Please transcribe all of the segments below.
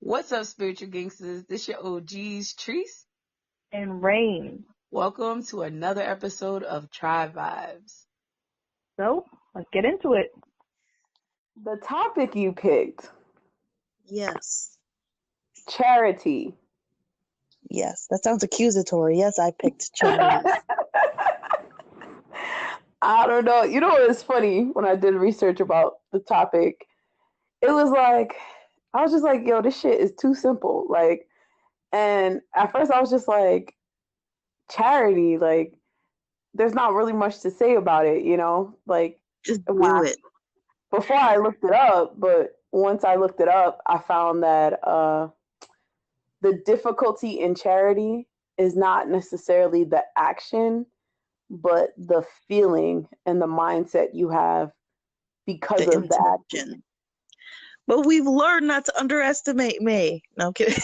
What's up, spiritual gangsters? This your OGs, Treese. And rain. Welcome to another episode of Trybe Vibes. So let's get into it. The topic you picked, Yes. charity. Yes. That sounds accusatory. Yes, I picked charity. I don't know. You know, it's funny when I did research about the topic. It was like, I was just like, yo, this shit is too simple. Like, and at first I was just like, charity, like, there's not really much to say about it, you know? Like, Just when do it. before I looked it up, but once I looked it up, I found that the difficulty in charity is not necessarily the action, but the feeling and the mindset you have because The of that. intention. But we've learned not to underestimate me. No, I'm kidding.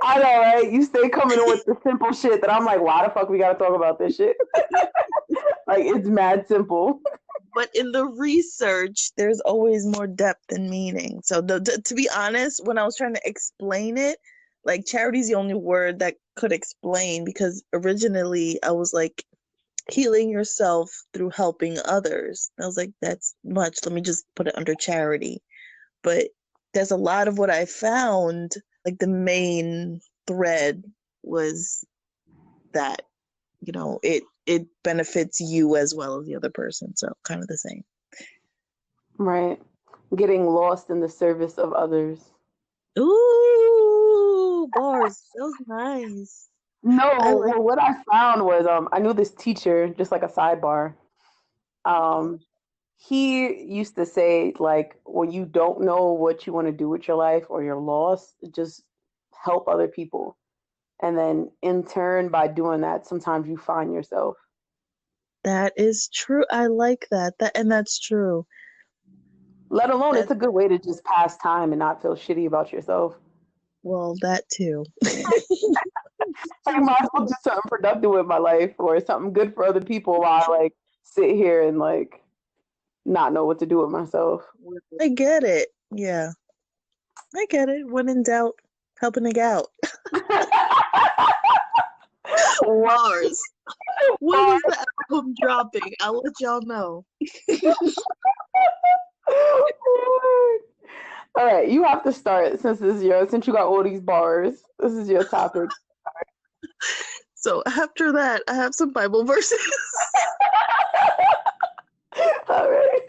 I know, right? You stay coming in with the simple shit that I'm like, why the fuck we gotta talk about this shit? Like, it's mad simple. But in the research, there's always more depth and meaning. So to be honest, when I was trying to explain it, like charity is the only word that could explain, because originally I was like, healing yourself through helping others. I was like, that's much. Let me just put it under charity. But there's a lot of what I found, like the main thread was that, it benefits you as well as the other person. So kind of the same. Right. Getting lost in the service of others. Ooh, bars. That was nice. No, like well, what I found was I knew this teacher, just like a sidebar. He used to say, like, when you don't know what you want to do with your life or you're lost, just help other people. And then in turn, by doing that, sometimes you find yourself. That is true. I like that. And that's true. Let alone, it's a good way to just pass time and not feel shitty about yourself. Well, that too. I might as well do something productive with my life or something good for other people while I like sit here and like not know what to do with myself. I get it. Yeah. I get it. When in doubt, help a nigga out. Bars. When is the album dropping? I'll let y'all know. All right, you have to start since you got all these bars. This is your topic. So after that, I have some Bible verses. All right.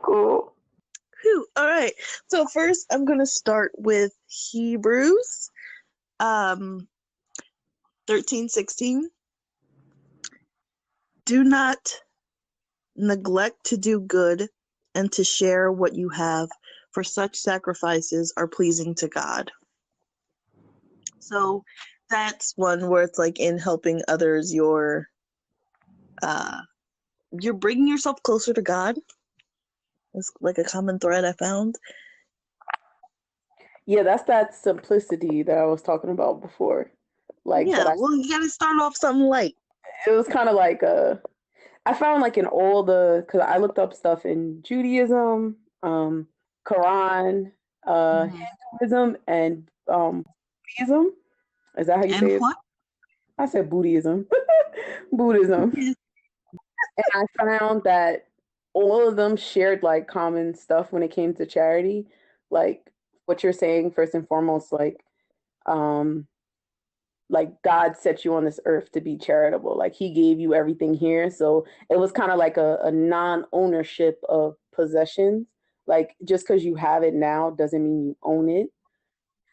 Cool. Whew. All right. So first, I'm gonna start with Hebrews, 13:16. Do not neglect to do good and to share what you have, for such sacrifices are pleasing to God. So that's one where it's like in helping others, you're bringing yourself closer to God. It's like a common thread I found. Yeah, that's that simplicity that I was talking about before. Like yeah, well, you gotta start off something light. It was kind of like I found like in all because I looked up stuff in Judaism, Quran, Hinduism, and Buddhism. Is that how you say it? What? I said Buddhism. Buddhism. And I found that all of them shared like common stuff when it came to charity. Like what you're saying, first and foremost, um, like God set you on this earth to be charitable. Like he gave you everything here. So it was kind of like a non-ownership of possessions. Like just because you have it now doesn't mean you own it.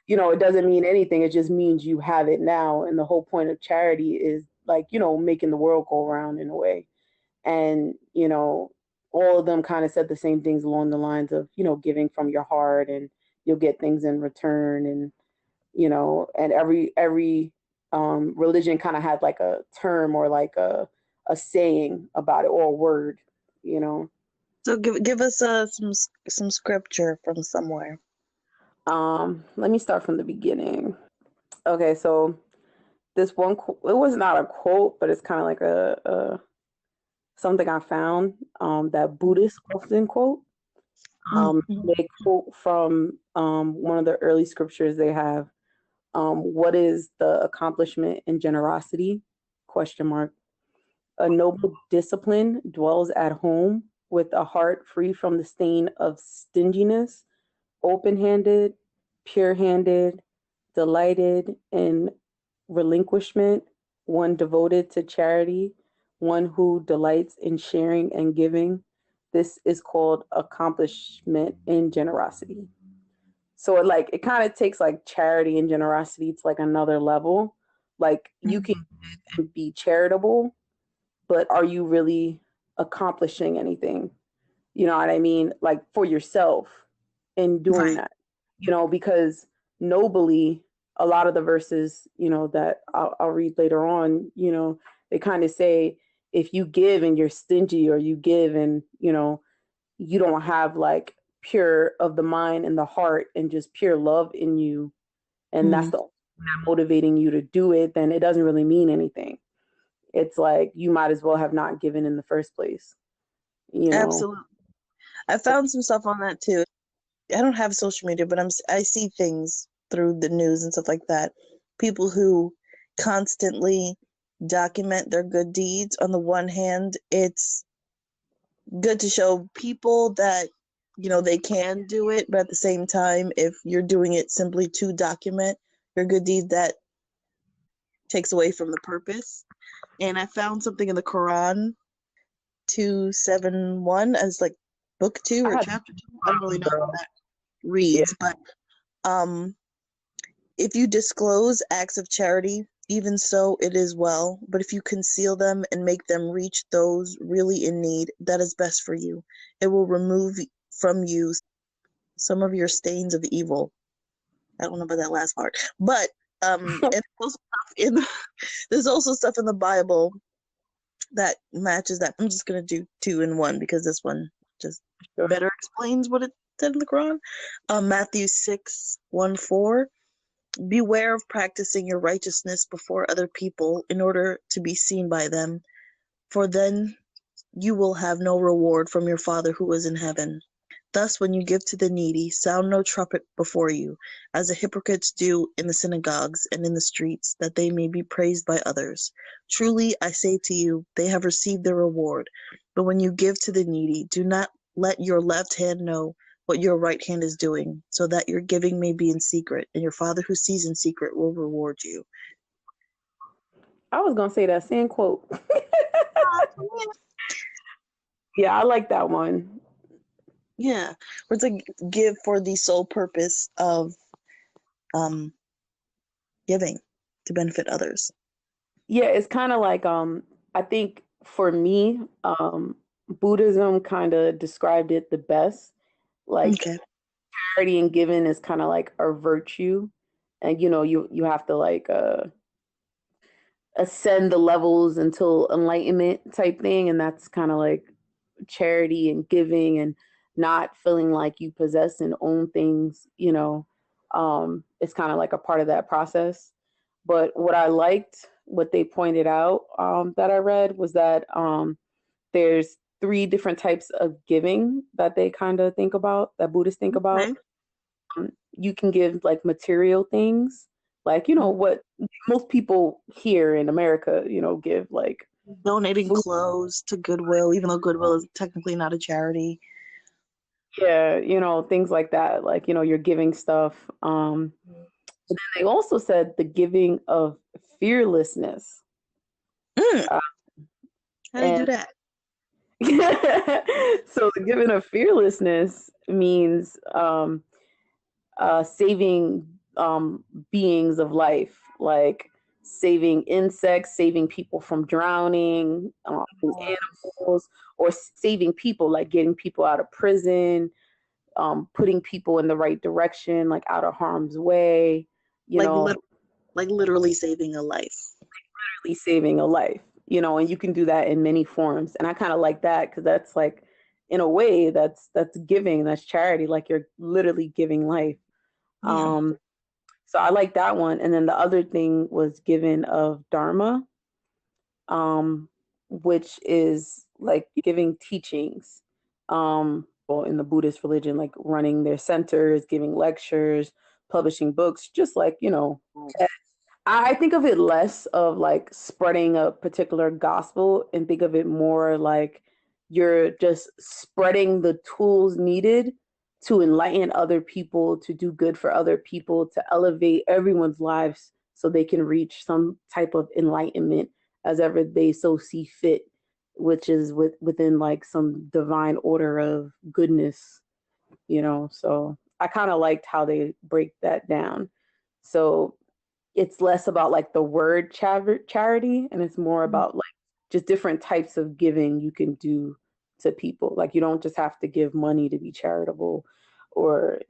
You know, it doesn't mean anything. It just means you have it now. And the whole point of charity is like, you know, making the world go around in a way. And, you know, all of them kind of said the same things along the lines of, you know, giving from your heart and you'll get things in return. And, you know, and every religion kind of had like a term or like a saying about it or a word, you know. So give us some scripture from somewhere. Let me start from the beginning. Okay, so this one, it was not a quote, but it's kind of like a something I found that Buddhists often quote. They quote from one of the early scriptures they have. What is the accomplishment in generosity? Question mark. A noble discipline dwells at home with a heart free from the stain of stinginess, open-handed, pure-handed, delighted in relinquishment, one devoted to charity, one who delights in sharing and giving. This is called accomplishment in generosity. So it kind of takes like charity and generosity to like another level. Like you can be charitable, but are you really accomplishing anything? You know what I mean? Like for yourself in doing that, because nobly, a lot of the verses, that I'll read later on, they kind of say, if you give and you're stingy, or you give and, you don't have like pure of the mind and the heart and just pure love in you, and that's the motivating you to do it, then it doesn't really mean anything. It's like you might as well have not given in the first place. Absolutely. I found some stuff on that too. I don't have social media, but I see things through the news and stuff like that. People who constantly document their good deeds. On the one hand, it's good to show people that they can do it, but at the same time, if you're doing it simply to document your good deed, that takes away from the purpose. And I found something in the Quran 271 as like book 2 or chapter 2. I don't really know how that reads, but if you disclose acts of charity, even so it is well, but if you conceal them and make them reach those really in need, that is best for you. It will remove from you some of your stains of evil. I don't know about that last part, but there's also stuff in the Bible that matches that. I'm just going to do 2 in 1 because this one just better explains what it said in the Quran. Matthew 6:1-4. Beware of practicing your righteousness before other people in order to be seen by them, for then you will have no reward from your Father who is in heaven. Thus, when you give to the needy, sound no trumpet before you, as the hypocrites do in the synagogues and in the streets, that they may be praised by others. Truly, I say to you, they have received their reward. But when you give to the needy, do not let your left hand know what your right hand is doing, so that your giving may be in secret, and your Father who sees in secret will reward you. I was going to say that same quote. Yeah, I like that one. Yeah, where it's like give for the sole purpose of giving to benefit others. Yeah, it's kind of like I think for me, Buddhism kind of described it the best. Like charity and giving is kind of like a virtue, and you have to like ascend the levels until enlightenment type thing, and that's kind of like charity and giving and not feeling like you possess and own things. It's kind of like a part of that process. But what I liked, what they pointed out, that I read, was that there's 3 different types of giving that they kind of think about, that Buddhists think about. You can give like material things, like what most people here in America give, like donating clothes to Goodwill, even though Goodwill is technically not a charity. Yeah, things like that, like you're giving stuff. And then they also said the giving of fearlessness. How do you do that? So the giving of fearlessness means saving beings of life, like saving insects, saving people from drowning, animals, or saving people, like getting people out of prison, putting people in the right direction, like out of harm's way, literally saving a life. Literally saving a life, and you can do that in many forms. And I kind of like that because that's like, in a way, that's giving, that's charity, like you're literally giving life. So I like that one. And then the other thing was given of Dharma, which is like giving teachings. in the Buddhist religion, like running their centers, giving lectures, publishing books, just like, I think of it less of like spreading a particular gospel and think of it more like you're just spreading the tools needed to enlighten other people, to do good for other people, to elevate everyone's lives so they can reach some type of enlightenment as ever they so see fit, which is within like some divine order of goodness, So I kind of liked how they break that down. So it's less about like the word charity, and it's more about like just different types of giving you can do to people. Like you don't just have to give money to be charitable, or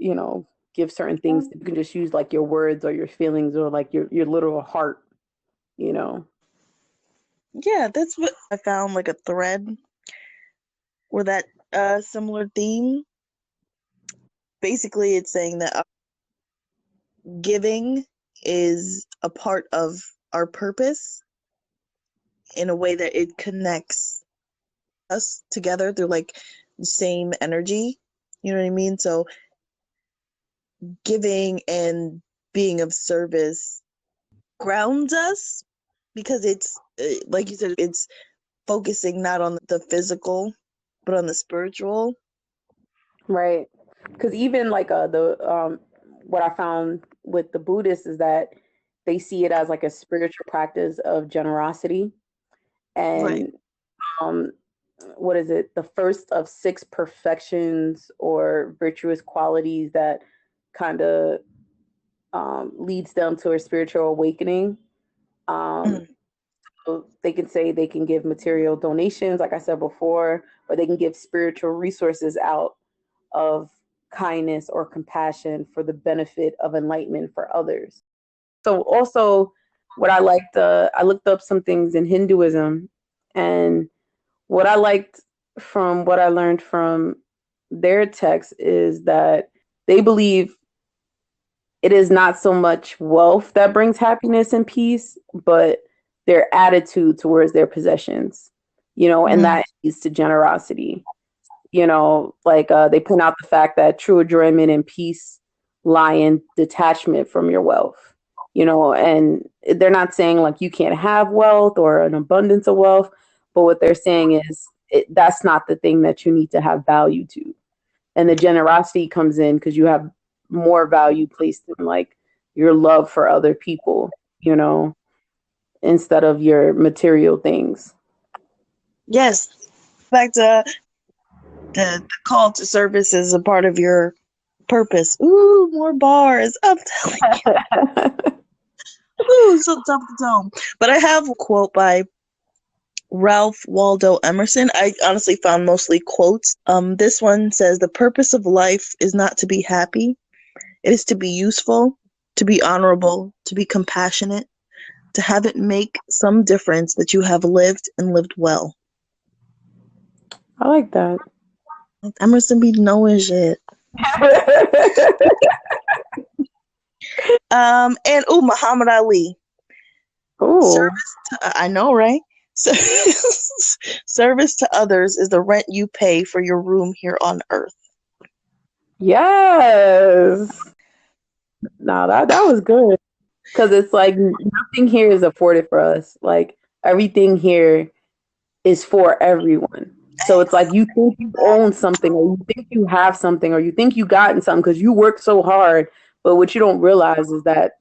give certain things. You can just use like your words or your feelings or like your literal heart. Yeah, that's what I found, like a thread where that similar theme. Basically, it's saying that giving is a part of our purpose in a way that it connects us together through like the same energy. You know what I mean? So giving and being of service grounds us because it's like you said, it's focusing not on the physical but on the spiritual. Right. Because even like the what I found with the Buddhists is that they see it as like a spiritual practice of generosity. Right. And what is it? The first of 6 perfections or virtuous qualities that kind of leads them to a spiritual awakening. So they can say they can give material donations, like I said before, or they can give spiritual resources out of kindness or compassion for the benefit of enlightenment for others. So also what I liked, I looked up some things in Hinduism, and what I liked from what I learned from their text is that they believe it is not so much wealth that brings happiness and peace, but their attitude towards their possessions, and that leads to generosity. Like they point out the fact that true enjoyment and peace lie in detachment from your wealth, and they're not saying like you can't have wealth or an abundance of wealth, but what they're saying is that's not the thing that you need to have value to. And the generosity comes in because you have more value placed in like your love for other people, instead of your material things. Yes. Back to the call to service is a part of your purpose. Ooh, more bars. I'm telling you. Ooh, so top of the dome. But I have a quote by Ralph Waldo Emerson. I honestly found mostly quotes. This one says, "The purpose of life is not to be happy. It is to be useful, to be honorable, to be compassionate, to have it make some difference that you have lived and lived well." I like that. Emerson be knowing shit. And Muhammad Ali. Oh, I know, right? Service to others is the rent you pay for your room here on earth. yes. No, that was good. Because it's like nothing here is afforded for us. Like everything here is for everyone. So it's like you think you own something, or you think you have something, or you think you gotten something because you work so hard. But what you don't realize is that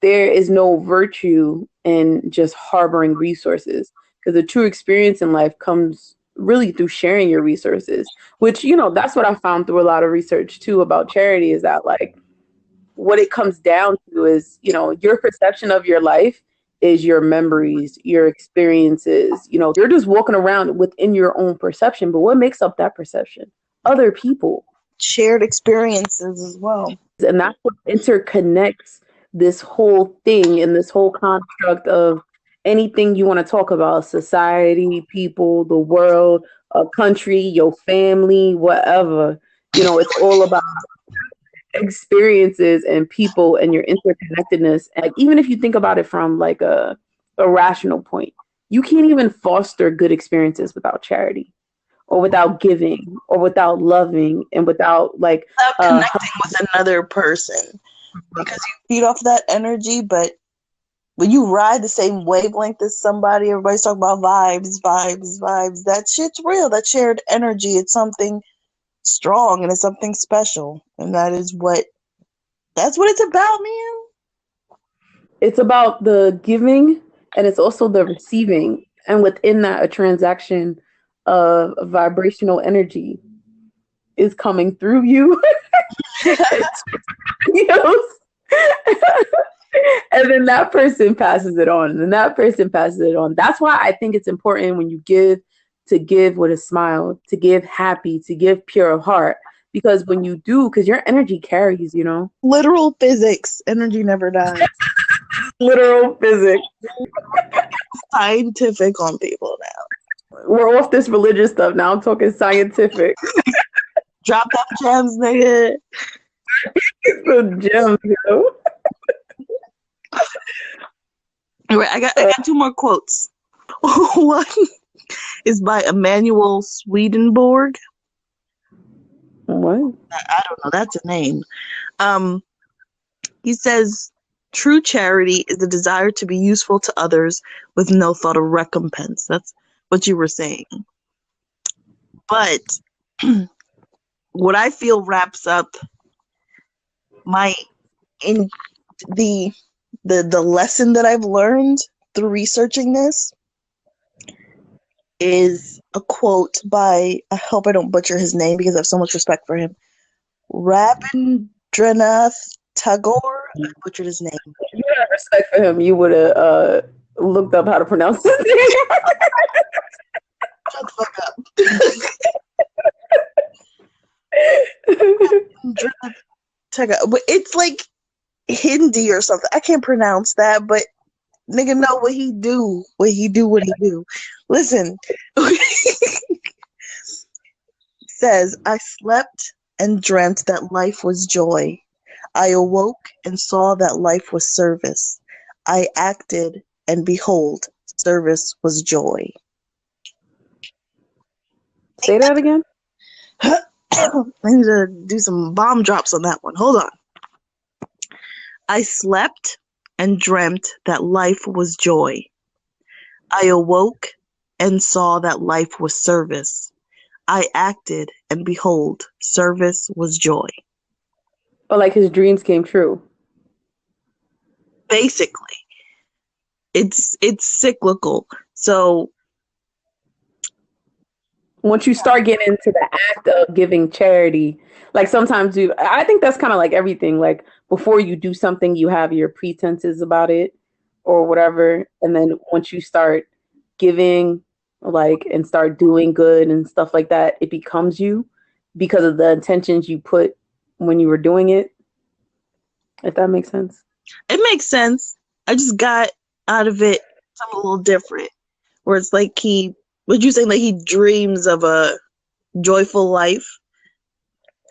there is no virtue in just harboring resources, because the true experience in life comes really through sharing your resources, which, that's what I found through a lot of research too about charity, is that like what it comes down to is, your perception of your life is your memories, your experiences. You're just walking around within your own perception, but what makes up that perception? Other people. Shared experiences as well. And that's what interconnects this whole thing and this whole construct of anything you want to talk about: society, people, the world, a country, your family, whatever. It's all about experiences and people and your interconnectedness. And like, even if you think about it from like a rational point, you can't even foster good experiences without charity. or without giving or without loving and without like Without connecting with another person, because you feed off that energy. But when you ride the same wavelength as somebody, everybody's talking about vibes, vibes, vibes. That shit's real. That shared energy. It's something strong and it's something special, and that's what it's about, man. it's about the giving and it's also the receiving, and within that a transaction of vibrational energy is coming through you. You know? And then that person passes it on, and then that person passes it on. That's why I think it's important when you give, to give with a smile, to give happy, to give pure of heart. Because when you do, because your energy carries, you know? Literal physics. Energy never dies. Literal physics. Scientific on people now. We're off this religious stuff now. I'm talking scientific. Drop them gems, nigga. Some gems, you know? All right, I got two more quotes. One is by Emanuel Swedenborg. What? I don't know. That's a name. He says, true charity is the desire to be useful to others with no thought of recompense. That's what you were saying. But what I feel wraps up the lesson that I've learned through researching this is a quote by, I hope I don't butcher his name because I have so much respect for him, Rabindranath Tagore. I butchered his name. If you had respect for him, you would have looked up how to pronounce his name. Shut the fuck up. But it's like Hindi or something. I can't pronounce that, but nigga know what he do. Listen. Says, I slept and dreamt that life was joy. I awoke and saw that life was service. I acted and behold, service was joy. Say that again? I need to do some bomb drops on that one. Hold on. I slept and dreamt that life was joy. I awoke and saw that life was service. I acted and behold, service was joy. Or like his dreams came true. Basically. It's cyclical. So once you start getting into the act of giving charity, like sometimes I think that's kind of like everything. Like before you do something, you have your pretenses about it or whatever. And then once you start giving, like, and start doing good and stuff like that, it becomes you because of the intentions you put when you were doing it. If that makes sense. It makes sense. I just got out of it something a little different. Where it's like what you saying, like he dreams of a joyful life.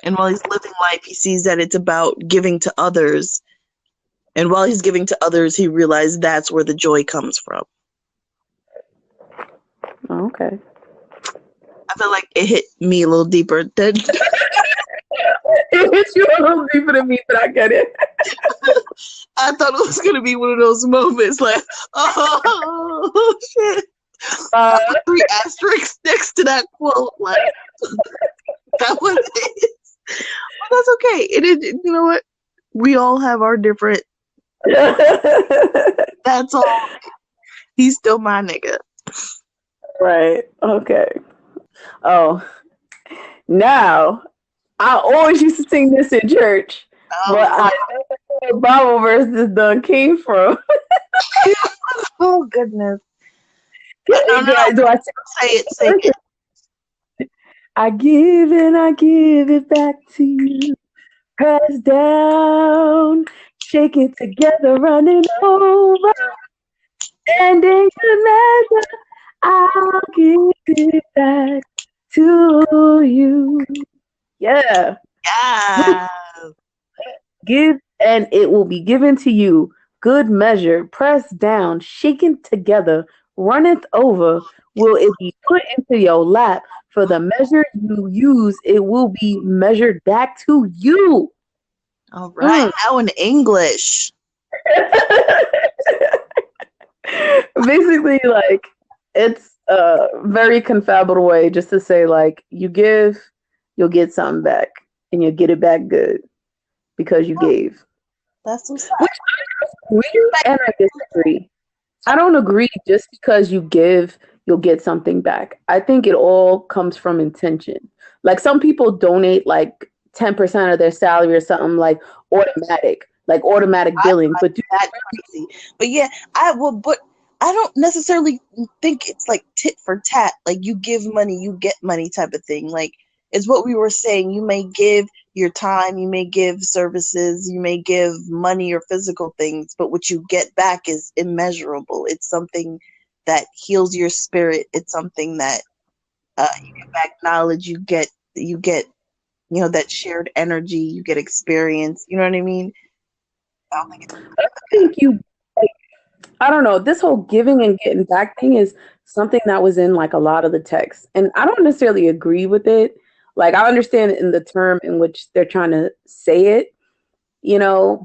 And while he's living life, he sees that it's about giving to others. And while he's giving to others, he realized that's where the joy comes from. Oh, okay. I feel like it hit me a little deeper than it hit you a little deeper than me, but I get it. I thought it was gonna be one of those moments like, oh shit. 3 asterisks next to that quote, like that was it. But that's okay. It is, you know what? We all have our different. That's all. He's still my nigga. Right. Okay. Oh, now I always used to sing this in church, but I know where the Bible verse this done came from. Oh goodness. Do I say it? I give and I give it back to you. Press down, shake it together, running over, and in good measure, I'll give it back to you. Yeah. Yeah. Give and it will be given to you. Good measure, pressed down, shaken together, runneth over, will it be put into your lap. For the measure you use, it will be measured back to you. All right. Mm. Now in English. Basically, like, it's a very confabulable way just to say, like, you give, you'll get something back, and you'll get it back good because you gave. That's what's Which I agree and I disagree. I don't agree just because you give, you'll get something back. I think it all comes from intention. Like, some people donate like 10% of their salary or something, like automatic billing. But that crazy. But yeah, but I don't necessarily think it's like tit for tat. Like, you give money, you get money type of thing. Like, it's what we were saying. You may give your time, you may give services, you may give money or physical things, but what you get back is immeasurable. It's something that heals your spirit. It's something that you get back knowledge. You get that shared energy. You get experience. You know what I mean? I don't think I think I don't know, this whole giving and getting back thing is something that was in like a lot of the texts. And I don't necessarily agree with it. Like, I understand in the term in which they're trying to say it,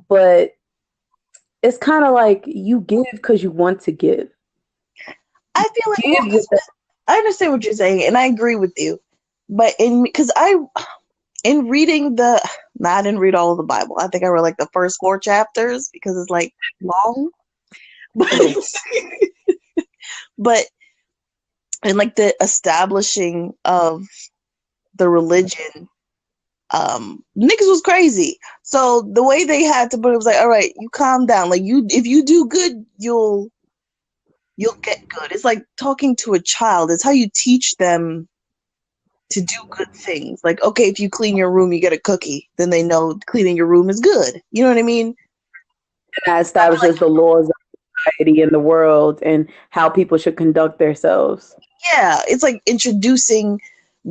but it's kind of like you give because you want to give. I feel like Give with I understand what you're saying, and I agree with you. But in reading I didn't read all of the Bible. I think I read like the first 4 chapters because it's like long. But in like the establishing of the religion, niggas was crazy. So the way they had to put it was like, all right, you calm down. Like, if you do good, you'll get good. It's like talking to a child. It's how you teach them to do good things. Like, okay, if you clean your room, you get a cookie. Then they know cleaning your room is good. You know what I mean? that establishes the laws of society and the world and how people should conduct themselves. Yeah, it's like introducing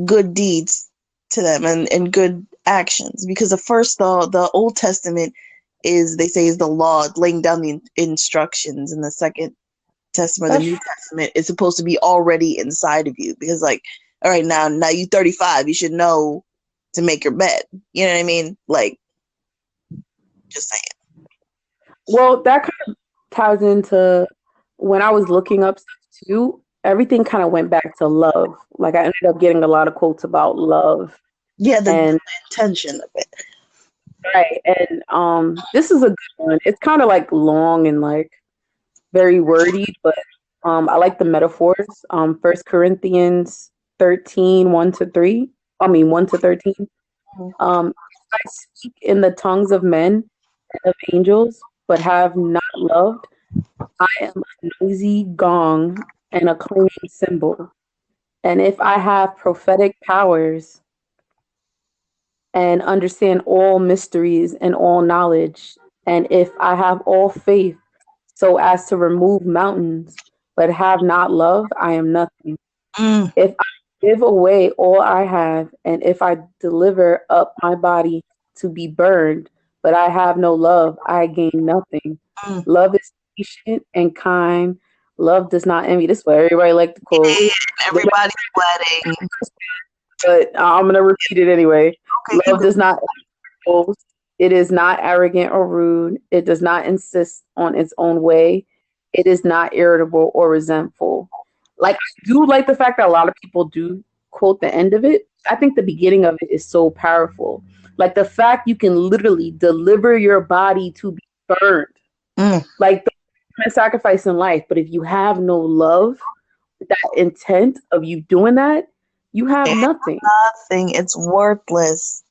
good deeds to them and good actions. Because the Old Testament they say is the law, laying down the instructions, and the Second Testament, the New Testament, is supposed to be already inside of you. Because, like, all right, now you 35, you should know to make your bed. You know what I mean? Like, just saying. Well, that kind of ties into when I was looking up stuff too. Everything kind of went back to love. Like, I ended up getting a lot of quotes about love. Yeah, the And intention of it. right, and this is a good one. It's kind of like long and like very wordy, but I like the metaphors. 1 Corinthians 13, 1-3. I mean 1-13. I speak in the tongues of men and of angels, but have not loved, I am a noisy gong and a clanging cymbal. And if I have prophetic powers and understand all mysteries and all knowledge, and if I have all faith so as to remove mountains, but have not love, I am nothing. If I give away all I have, and if I deliver up my body to be burned, but I have no love, I gain nothing. Love is patient and kind. Love does not envy. This is what everybody like to quote. Everybody's sweating. But I'm going to repeat it anyway. Okay, love does not boast. It is not arrogant or rude. It does not insist on its own way. It is not irritable or resentful. Like, I do like the fact that a lot of people do quote the end of it. I think the beginning of it is so powerful. Like, the fact you can literally deliver your body to be burned. Like, the sacrifice in life. But if you have no love, that intent of you doing that, you have nothing. Nothing. It's worthless.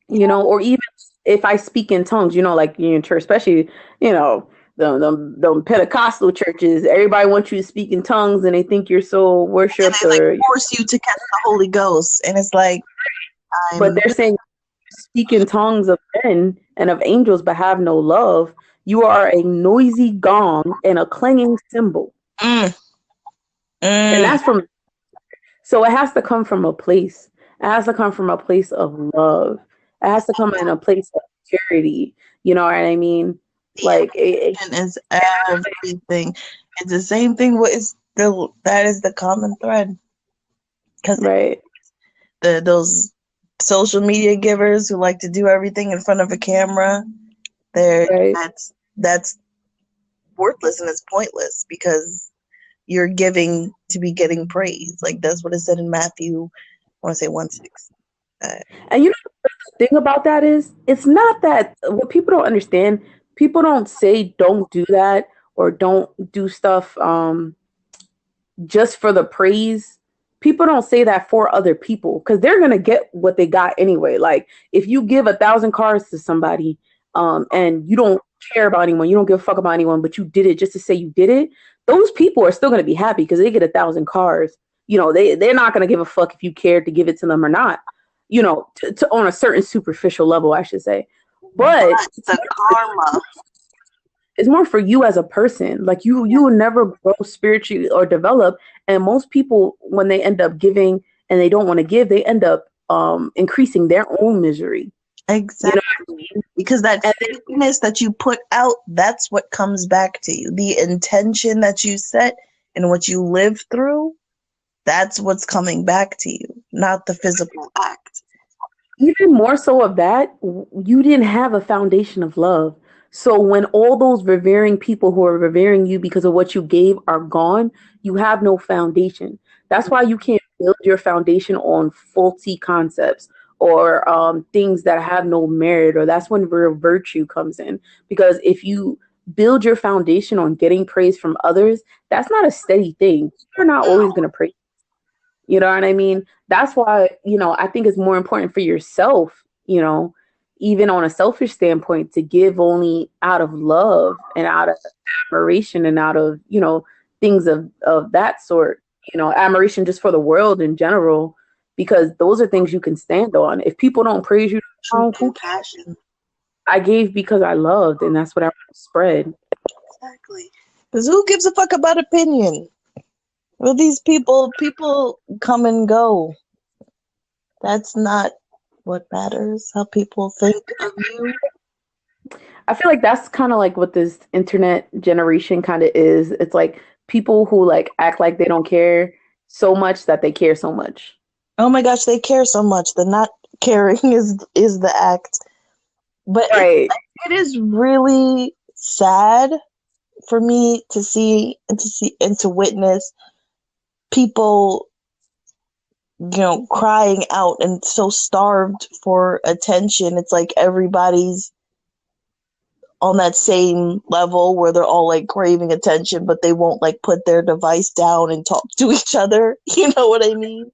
Or even if I speak in tongues, like in church, especially, the Pentecostal churches, everybody wants you to speak in tongues and they think you're so worshipped. And they force you to catch the Holy Ghost. And it's like, but they're saying speak in tongues of men and of angels, but have no love. You are a noisy gong and a clanging cymbal. And that's so it has to come from a place. It has to come from a place of love. It has to come in a place of charity. You know what I mean? Like, it is everything. It's the same thing. That is the common thread. Because Right. those social media givers who like to do everything in front of a camera, Right. that's worthless and it's pointless because you're giving to be getting praise. Like that's what it said in Matthew, I want to say 1:6. And you know the thing about that is it's not that what people don't understand, people don't say don't do that or don't do stuff just for the praise. People don't say that for other people because they're gonna get what they got anyway. Like if you give 1,000 cars to somebody, and you don't care about anyone, you don't give a fuck about anyone, but you did it just to say you did it. Those people are still gonna be happy because they get 1,000 cars. You know, they're not gonna give a fuck if you cared to give it to them or not. You know, to on a certain superficial level, I should say. But the karma. it's more for you as a person. Like you will never grow spiritually or develop. And most people, when they end up giving and they don't want to give, they end up increasing their own misery. Exactly. You know? Because that fakeness that you put out, that's what comes back to you. The intention that you set and what you live through, that's what's coming back to you, not the physical act. Even more so of that, you didn't have a foundation of love. So when all those revering people who are revering you because of what you gave are gone, you have no foundation. That's why you can't build your foundation on faulty concepts or things that have no merit, or that's when real virtue comes in. Because if you build your foundation on getting praise from others, that's not a steady thing. You're not always going to praise. You know what I mean? That's why, I think it's more important for yourself, even on a selfish standpoint, to give only out of love and out of admiration and out of, things of that sort, admiration just for the world in general, because those are things you can stand on. If people don't praise you, True compassion. I gave because I loved, and that's what I want to spread. Exactly. Because who gives a fuck about opinion? Well, these people come and go. That's not what matters, how people think of you. I feel like that's kind of like what this internet generation kind of is. It's like people who like act like they don't care so much that they care so much. Oh my gosh, they care so much. The not caring is the act. But right. It is really sad for me to see and to witness people, crying out and so starved for attention. It's like everybody's on that same level where they're all like craving attention, but they won't like put their device down and talk to each other. You know what I mean?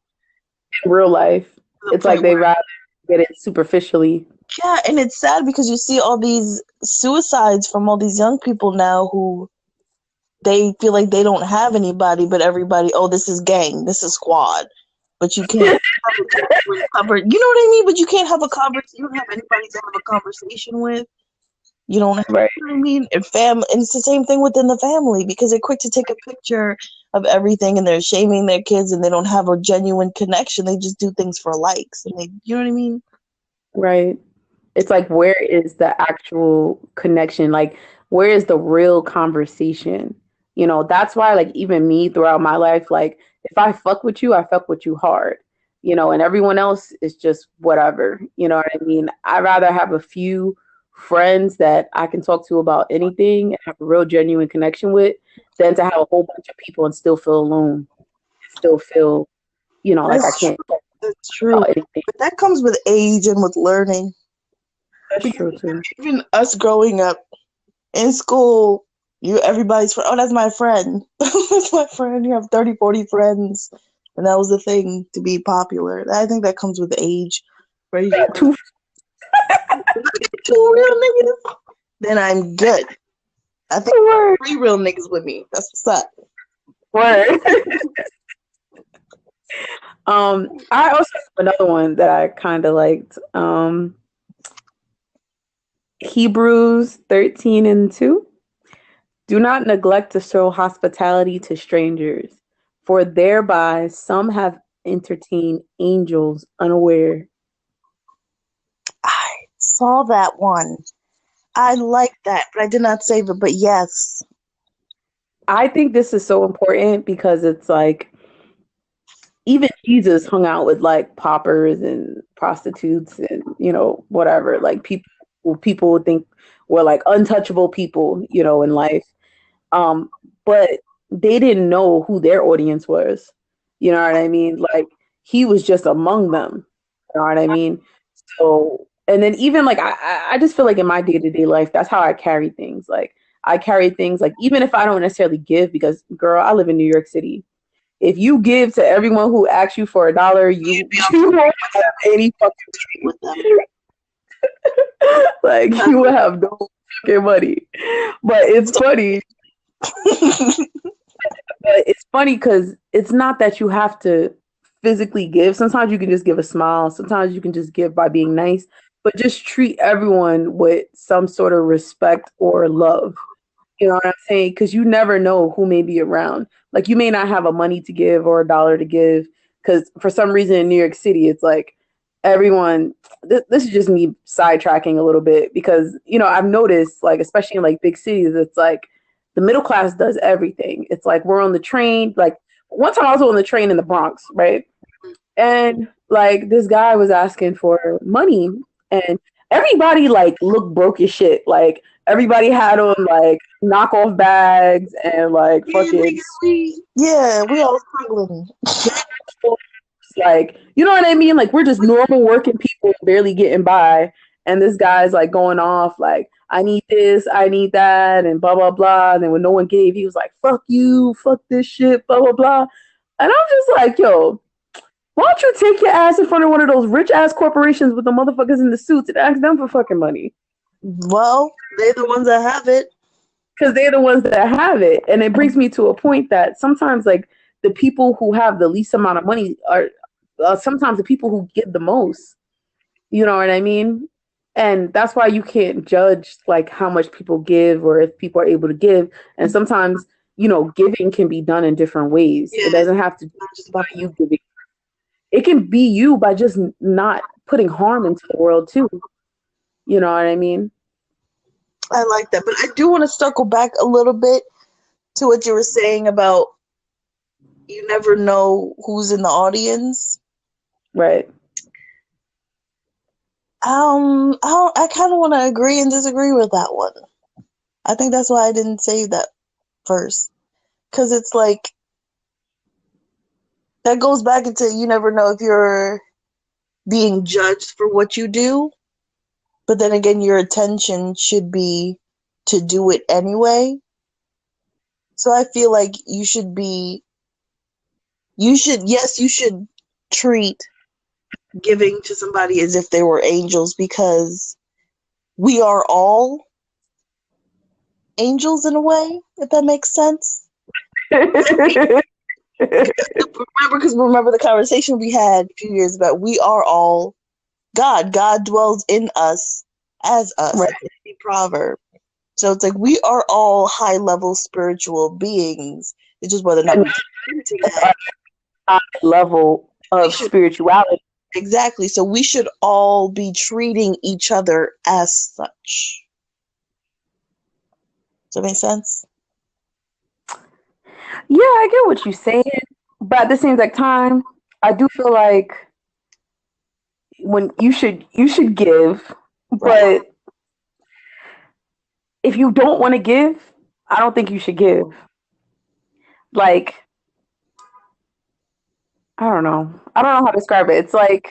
In real life, it's like they rather get it superficially. Yeah, and it's sad because you see all these suicides from all these young people now who they feel like they don't have anybody, but everybody, oh, this is gang, this is squad. But you can't cover, you know what I mean? But you can't have a conversation. You don't have anybody to have a conversation with. You don't have, right. You know what I mean? And it's the same thing within the family because they're quick to take a picture of everything and they're shaming their kids and they don't have a genuine connection. They just do things for likes and you know what I mean? Right. It's like, where is the actual connection? Like, where is the real conversation? That's why, like, even me throughout my life, like, if I fuck with you, I fuck with you hard, and everyone else is just whatever. You know what I mean? I'd rather have a few friends that I can talk to about anything and have a real genuine connection with than to have a whole bunch of people and still feel alone, still feel, like I can't. That's true. But that comes with age and with learning. That's true too. Even us growing up in school, everybody's friend. Oh, that's my friend. That's my friend. You have 30, 40 friends. And that was the thing to be popular. I think that comes with age. Two real niggas. Then I'm good. I think 3 real niggas with me. That's what's up. Word. I also have another one that I kind of liked. Hebrews 13:2. Do not neglect to show hospitality to strangers, for thereby some have entertained angels unaware. I saw that one. I like that, but I did not save it. But yes, I think this is so important because it's like even Jesus hung out with like paupers and prostitutes and whatever, like people would think were like untouchable people, in life. But they didn't know who their audience was. You know what I mean? Like he was just among them. You know what I mean? So, and then even like I just feel like in my day-to-day life, that's how I carry things. Like I carry things like even if I don't necessarily give, because girl, I live in New York City. If you give to everyone who asks you for $1, you won't have any fucking with them. like you will have no fucking money. But it's funny. But it's funny because it's not that you have to physically give. Sometimes you can just give a smile. Sometimes you can just give by being nice. But just treat everyone with some sort of respect or love. You know what I'm saying? Because you never know who may be around. Like you may not have a money to give or $1 to give. Because for some reason in New York City, it's like everyone. This is just me sidetracking a little bit because I've noticed like especially in like big cities, it's like the middle class does everything. It's like we're on the train. Like one time I was on the train in the Bronx, right? And like this guy was asking for money, and everybody like looked broke as shit. Like everybody had on like knockoff bags and like fucking yeah, we all struggling. like you know what I mean? Like we're just normal working people barely getting by, and this guy's like going off like I need this, I need that, and blah blah blah. And then when no one gave, he was like, "Fuck you, fuck this shit," blah blah blah. And I'm just like, yo, why don't you take your ass in front of one of those rich ass corporations with the motherfuckers in the suits and ask them for fucking money? Well, they're the ones that have it. Because they're the ones that have it. And it brings me to a point that sometimes, like, the people who have the least amount of money are sometimes the people who give the most. You know what I mean? And that's why you can't judge, like, how much people give or if people are able to give. And sometimes, giving can be done in different ways. Yeah. It doesn't have to be just about you giving. It can be you by just not putting harm into the world, too. You know what I mean? I like that. But I do want to circle back a little bit to what you were saying about you never know who's in the audience. Right. I kind of want to agree and disagree with that one. I think that's why I didn't say that first. Because it's like, that goes back into you never know if you're being judged for what you do. But then again, your attention should be to do it anyway. So I feel like you should treat giving to somebody as if they were angels, because we are all angels in a way, if that makes sense. Remember the conversation we had a few years about we are all God. God dwells in us as us. Right. That's the proverb. So it's like we are all high-level spiritual beings. It's just whether or not we tap into that high level of spirituality. Exactly. So we should all be treating each other as such. Does that make sense? Yeah, I get what you're saying. But at the same time, I do feel like when you should give, right. But if you don't want to give, I don't think you should give. Like, I don't know how to describe it. It's like,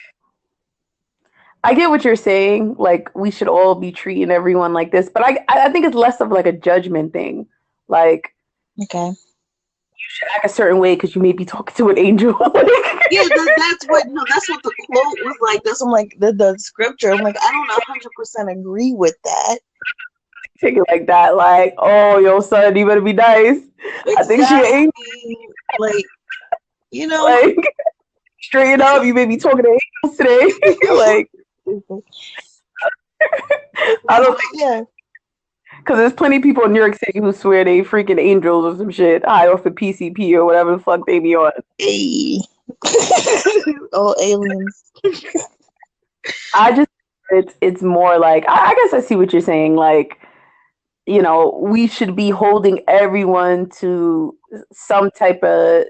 I get what you're saying. Like, we should all be treating everyone like this, but I think it's less of like a judgment thing. Like, okay, you should act a certain way because you may be talking to an angel. Yeah, that's what the quote was like. That's what I'm like the scripture. I'm like, I don't 100% agree with that. Take it like that, like, oh, yo, son, you better be nice. Exactly. I think she ain't like, like, straighten up. You may be talking to angels today. Like, I don't think, yeah, because there's plenty of people in New York City who swear they freaking angels or some shit, high off the PCP or whatever the fuck they be on. Hey, oh, aliens. I just, it's more like, I guess I see what you're saying. Like, we should be holding everyone to some type of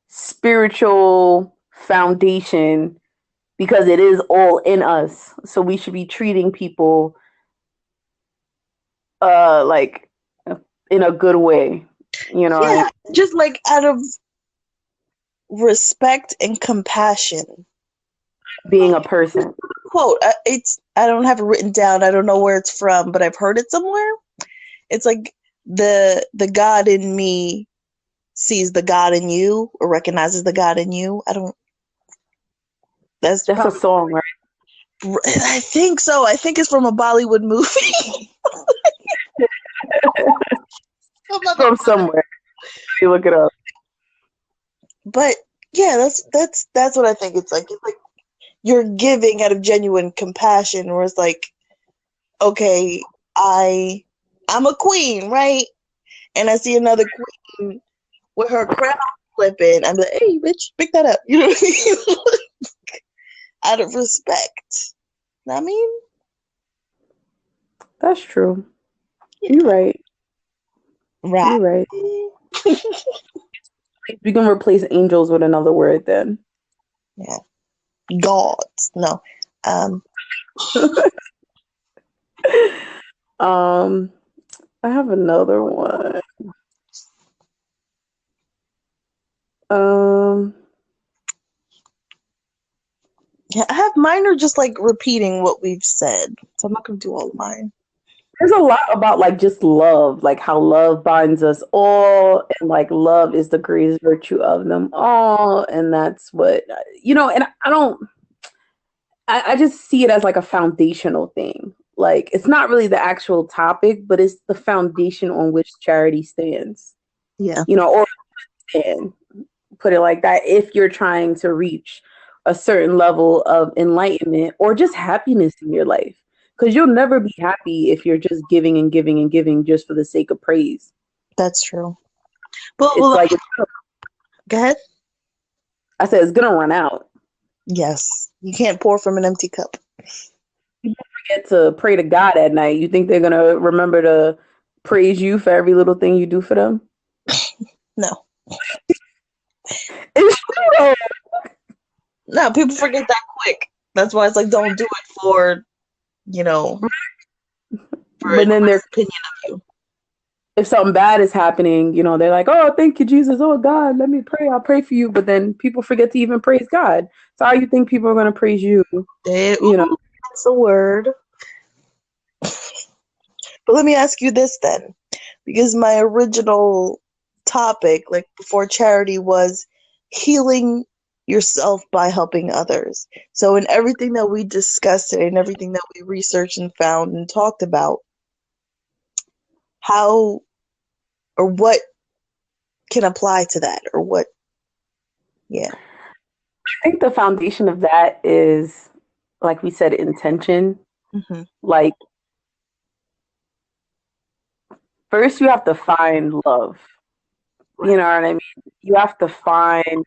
spiritual foundation because it is all in us. So we should be treating people like in a good way. Yeah, just like out of respect and compassion. Being a person. Quote, I don't have it written down. I don't know where it's from, but I've heard it somewhere. It's like the God in me sees the God in you or recognizes the God in you. That's a song, right? I think so. I think it's from a Bollywood movie. From somewhere. You look it up. But yeah, that's what I think it's like. It's like you're giving out of genuine compassion, where it's like, okay, I'm a queen, right? And I see another queen with her crown flipping. I'm like, hey, bitch, pick that up. You know what I mean? Out of respect. Know what I mean? That's true. Yeah. You're right. Right. You're right. We can replace angels with another word then. Yeah. Gods. No. I have another one. Yeah, I have mine are just like repeating what we've said. So I'm not gonna do all of mine. There's a lot about like just love, like how love binds us all, and like love is the greatest virtue of them all, and that's what and I just see it as like a foundational thing. Like it's not really the actual topic, but it's the foundation on which charity stands. Yeah. Or stand, put it like that, if you're trying to reach a certain level of enlightenment or just happiness in your life. Because you'll never be happy if you're just giving and giving and giving just for the sake of praise. That's true. But it's like go ahead. I said it's gonna run out. Yes. You can't pour from an empty cup. People forget to pray to God at night. You think they're gonna remember to praise you for every little thing you do for them? No. It's true. No, people forget that quick. That's why it's like, don't do it for but then their opinion of you. If something bad is happening, they're like, oh, thank you, Jesus. Oh, God, let me pray. I'll pray for you. But then people forget to even praise God. So how you think people are going to praise you? That's a word. But let me ask you this then. Because my original topic, like before charity, was healing yourself by helping others. So in everything that we discussed today and everything that we researched and found and talked about, how or what can apply to that, or what? Yeah. I think the foundation of that is, like we said, intention. Mm-hmm. Like, first you have to find love. Right. You know what I mean? You have to find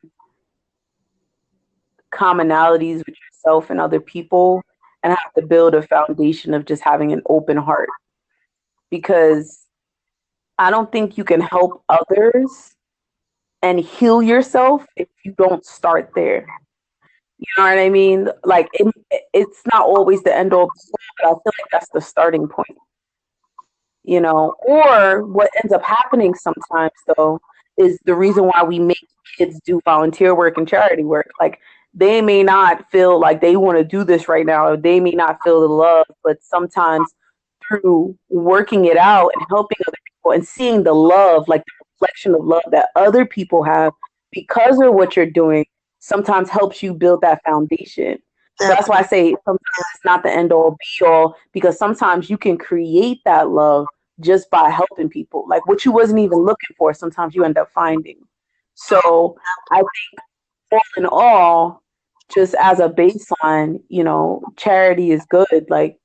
commonalities with yourself and other people, and have to build a foundation of just having an open heart. Because I don't think you can help others and heal yourself if you don't start there. You know what I mean? Like, it's not always the end all, but I feel like that's the starting point. Or what ends up happening sometimes, though, is the reason why we make kids do volunteer work and charity work. Like, they may not feel like they want to do this right now, or they may not feel the love, but sometimes through working it out and helping other people and seeing the love, like the reflection of love that other people have because of what you're doing, sometimes helps you build that foundation. So that's why I say sometimes it's not the end all be all, because sometimes you can create that love just by helping people. Like what you wasn't even looking for, sometimes you end up finding. So I think all in all, just as a baseline, charity is good. Like,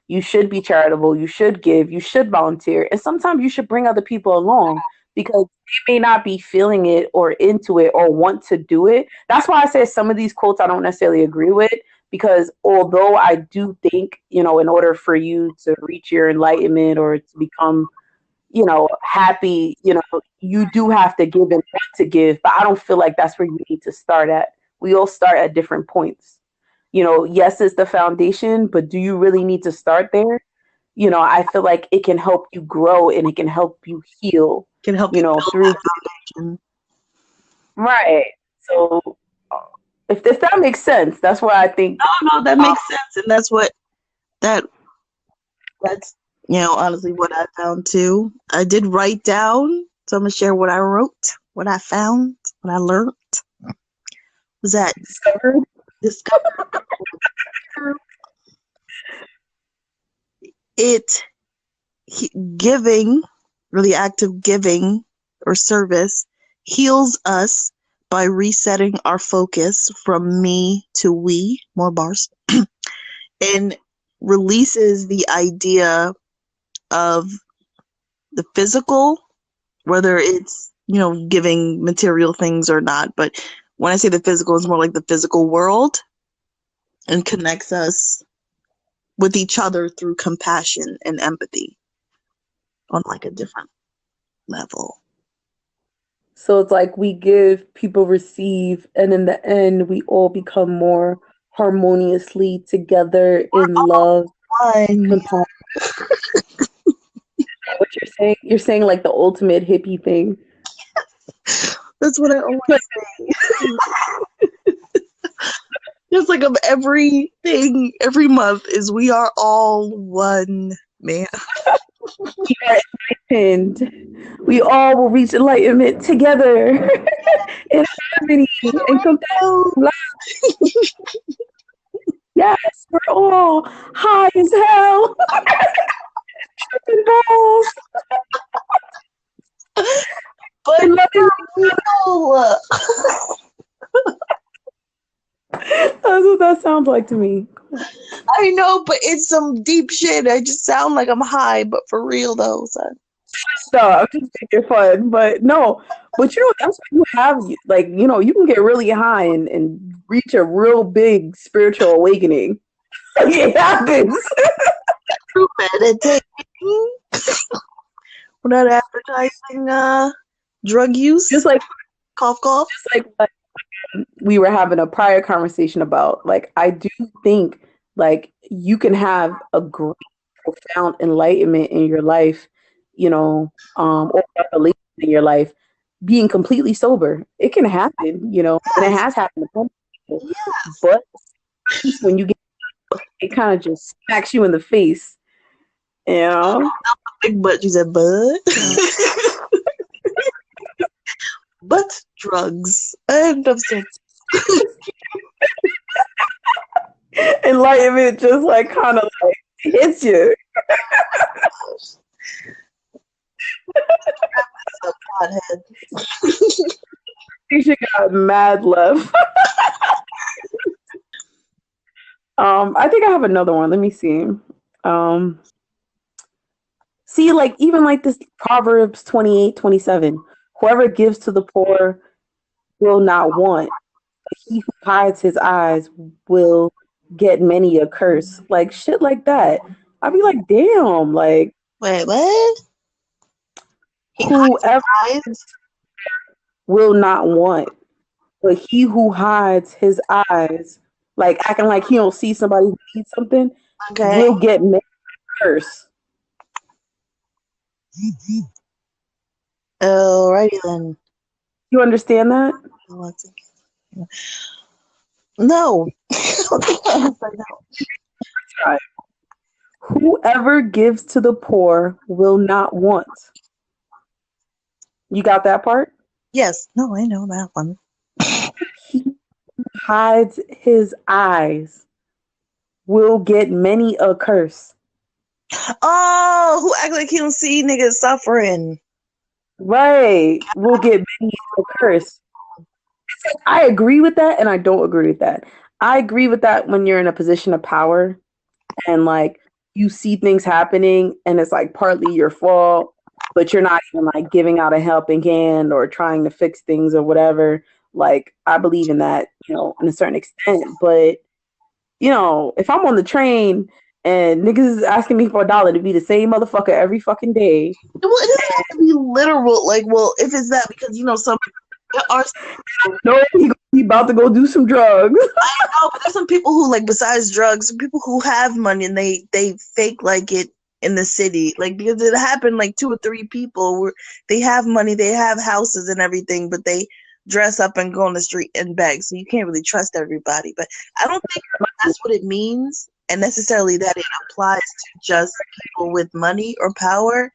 you should be charitable, you should give, you should volunteer. And sometimes you should bring other people along because they may not be feeling it or into it or want to do it. That's why I say some of these quotes I don't necessarily agree with, because although I do think, in order for you to reach your enlightenment or to become, happy, you do have to give and want to give, but I don't feel like that's where you need to start at. We all start at different points. Yes, it's the foundation, but do you really need to start there? I feel like it can help you grow and it can help you heal, Can help you build through. that foundation. Right. So if that makes sense, that's why I think. No, that makes sense, and that's honestly what I found too. I did write down, so I'm gonna share what I wrote, what I found, what I learned. Was that discovered giving, or the act of giving or service, heals us by resetting our focus from me to we, more bars, and releases the idea of the physical, whether it's, giving material things or not. But when I say the physical, it's more like the physical world, and connects us with each other through compassion and empathy on like a different level. So it's like we give, people receive, and in the end, we all become more harmoniously together in love, compassion. What you're saying? You're saying like the ultimate hippie thing. That's what I always say. Just like of everything, every month is we are all one, man. We are enlightened. We all will reach enlightenment together in harmony and compassion. Yes, we're all high as hell. Tripping balls. But that's what that sounds like to me. I know, but it's some deep shit. I just sound like I'm high, but for real though, son. No, I'm just making fun, but no. But that's what you have. Like, you can get really high and reach a real big spiritual awakening. It happens. True meditating. We're not advertising drug use. Just like cough. Just like we were having a prior conversation about, like, I do think like you can have a great profound enlightenment in your life, or revelation in your life, being completely sober. It can happen, and it has happened to some people. Yes. But when you get, it kind of just smacks you in the face. Big butt, you said, bud. But drugs. End of sentence. Enlightenment just like kind of like hits you. You got mad love. I think I have another one. Let me see. See, like, even like this Proverbs 28:27. Whoever gives to the poor will not want. But he who hides his eyes will get many a curse. Like shit like that. I'd be like, damn, like, wait, what? Whoever will not want. But he who hides his eyes, like acting like he don't see somebody who needs something, will get many a curse. Alrighty then. You understand that? No. Whoever gives to the poor will not want. You got that part? Yes. No, I know that one. He who hides his eyes will get many a curse. Oh, who act like he don't see niggas suffering. Right. Will get many a curse. I agree with that and I don't agree with that. I agree with that when you're in a position of power and like you see things happening and it's like partly your fault, but you're not even like giving out a helping hand or trying to fix things or whatever. Like, I believe in that, in a certain extent, but if I'm on the train and niggas is asking me for $1 to be the same motherfucker every fucking day. Well, it doesn't have to be literal. Like, well, if it's that, because some there are. No, he about to go do some drugs. I know, but there's some people who, like, besides drugs, some people who have money and they fake like it in the city, like, because it happened like 2 or 3 people where they have money, they have houses and everything, but they dress up and go on the street and beg. So you can't really trust everybody. But I don't think that's what it means, and necessarily that it applies to just people with money or power.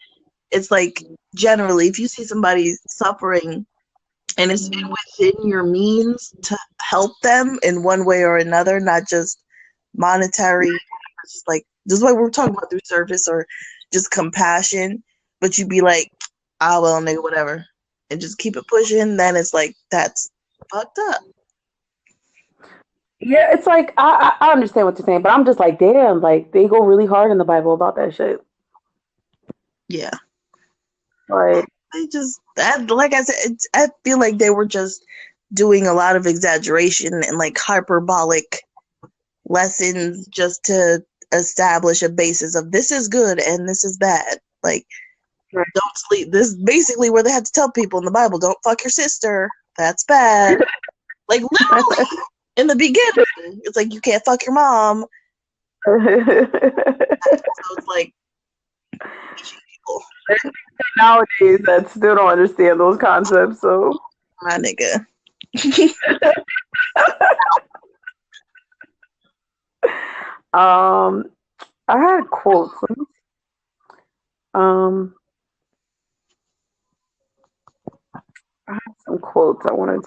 It's like generally, if you see somebody suffering and it's within your means to help them in one way or another, not just monetary, just like this is what we're talking about through service or just compassion, but you'd be like, well, nigga, whatever, and just keep it pushing, then it's like, that's fucked up. Yeah, it's like I understand what you're saying, but I'm just like, damn, like they go really hard in the Bible about that shit. Yeah. Like They just, like I said, I feel like they were just doing a lot of exaggeration and like hyperbolic lessons just to establish a basis of this is good and this is bad. Like, right. Don't sleep. This is basically where they had to tell people in the Bible, don't fuck your sister. That's bad. Like, literally, in the beginning, it's like, you can't fuck your mom. So it's like, people. Nowadays, that still don't understand those concepts. So, My nigga. I had quotes. I had some quotes I wanted to.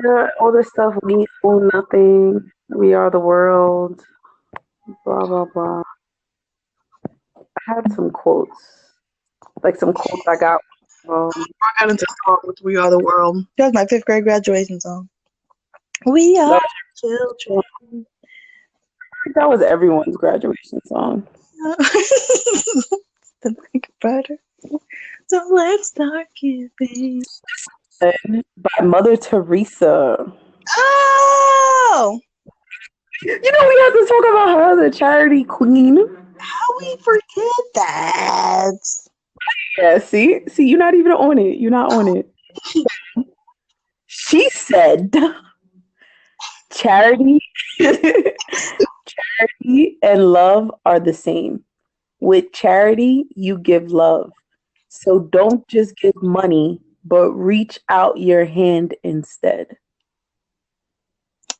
Yeah, all this stuff. We own nothing. We are the world. Blah blah blah. I had some quotes, like some quotes I got. I got into a song with "We Are the World." That was my 5th grade graduation song. We are children. That was everyone's graduation song. Think about it. So let's start giving. By Mother Teresa. Oh! We had to talk about her, the charity queen. How we forget that? Yeah, see, you're not even on it. You're not on it. She said, charity and love are the same. With charity, you give love. So don't just give money, but reach out your hand instead.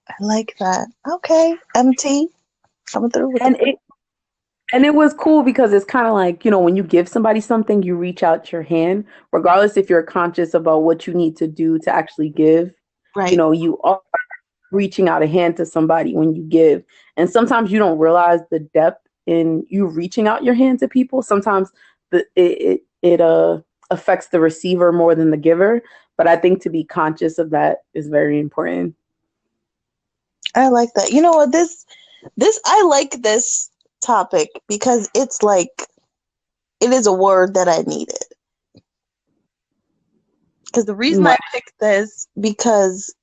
I like that. Okay, MT, coming through with it. And it was cool because it's kind of like, when you give somebody something, you reach out your hand, regardless if you're conscious about what you need to do to actually give. Right. You are reaching out a hand to somebody when you give. And sometimes you don't realize the depth in you reaching out your hand to people. Sometimes it affects the receiver more than the giver. But I think to be conscious of that is very important. I like that. You know what? This I like this topic because it's like, it is a word that I needed. Because the reason I picked this, because